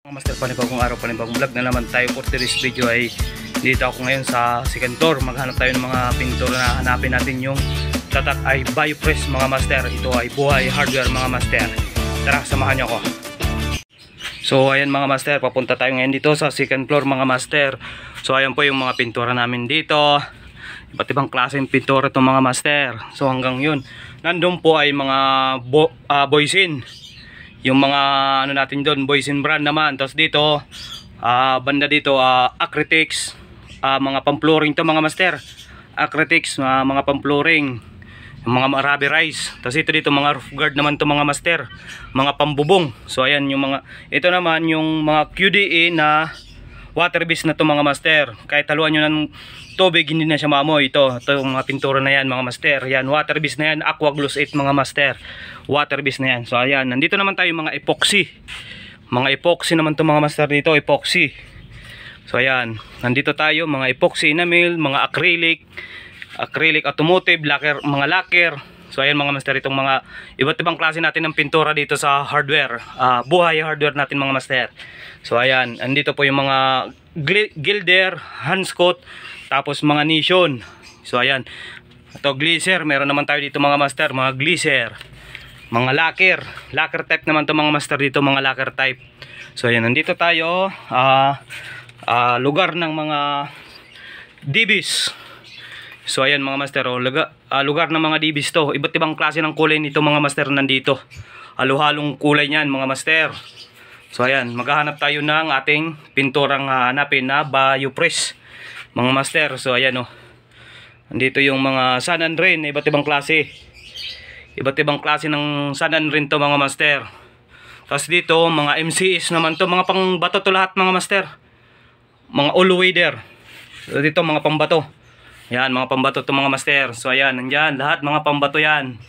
Mga master, panibagong araw, panibagong vlog na naman tayo. For today's video ay dito ako ngayon sa second floor. Maghanap tayo ng mga pintor na hanapin natin yung tatak ay BioPress mga master. Ito ay Buhay Hardware mga master. Tara, samahan niyo ako. So ayan mga master, papunta tayo ngayon dito sa second floor mga master. So ayan po yung mga pintura namin dito. Iba't ibang klaseng pintura itong mga master. So hanggang yun, nandun po ay mga Boysin. Yung mga ano natin doon, Boysin brand naman. Tapos dito banda dito Acrytex, mga pang-flooring to mga master. Acrytex, mga pang-flooring, mga rubberized. Tapos ito dito mga roof guard naman to mga master, mga pambubong. So ayan yung mga, ito naman yung mga QDE na water based na to mga master. Kahit haluan nyo ng tubig hindi na siya maamoy. Ito yung mga pintura na yan mga master. Yan, water based na yan, Aqua Gloss 8 mga master. Water based na yan. So ayan, nandito naman tayo mga epoxy. Mga epoxy naman to mga master dito, epoxy. So ayan, nandito tayo mga epoxy enamel, mga acrylic automotive, lacquer, mga lacquer. So ayan mga master, itong mga iba't ibang klase natin ng pintura dito sa hardware, Buhay Hardware natin mga master. So ayan, andito po yung mga Gilder, Hanscott, tapos mga Nison. So ayan, ito Glacier, meron naman tayo dito mga master, mga Glacier, mga lacquer type naman to mga master dito, mga lacquer type. So ayan, nandito tayo lugar ng mga DBs. So ayan mga master, lugar ng mga DBs to. Iba't ibang klase ng kulay nito mga master nandito. Halo-halong kulay niyan mga master. So ayan, maghahanap tayo ng ating pinturang hanapin na BioPress mga master. So ayan nandito yung mga sun and rain, iba't ibang klase. Iba't ibang klase ng sun and rain to mga master. Tapos dito mga MCS naman to, mga pangbato to lahat mga master. Mga all-weather. So dito mga pambato. Yan, mga pambato to mga master. So ayan, nandyan lahat mga pambato yan.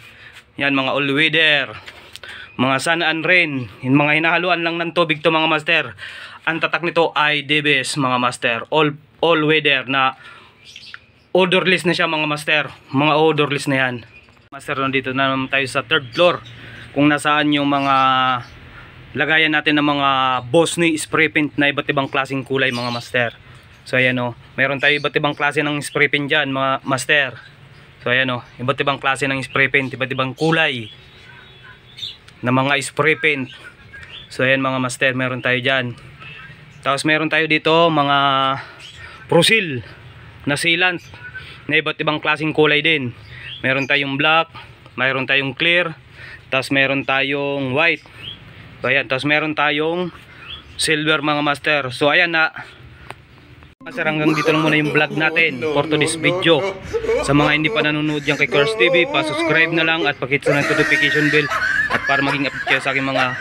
Yan, mga all-weather, mga sun and rain, yung mga hinahaluan lang ng tubig to mga master. Ang tatak nito ay DBS mga master, all weather na odorless na siya mga master. Mga odorless na yan master. Nandito na naman tayo sa third floor, kung nasaan yung mga lagayan natin ng mga Bosney spray paint na iba't ibang klaseng kulay mga master. So ayan meron tayo iba't ibang klase ng spray paint dyan mga master. So ayan iba't ibang klase ng spray paint, iba't ibang kulay na mga spray paint. So ayan mga master, meron tayo dyan. Tapos meron tayo dito mga Prosil na sealant na iba't ibang klaseng kulay din. Meron tayong black, meron tayong clear, tapos meron tayong white. So ayan, tapos meron tayong silver mga master. So ayan master, hanggang dito lang muna yung vlog natin for today's video. Sa mga hindi pa nanonood dyan kay Cars TV, pa-subscribe na lang at pakihit ng notification bell at para maging update kayo sa aking mga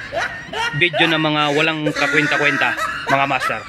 video na mga walang kakwenta-kwenta mga master.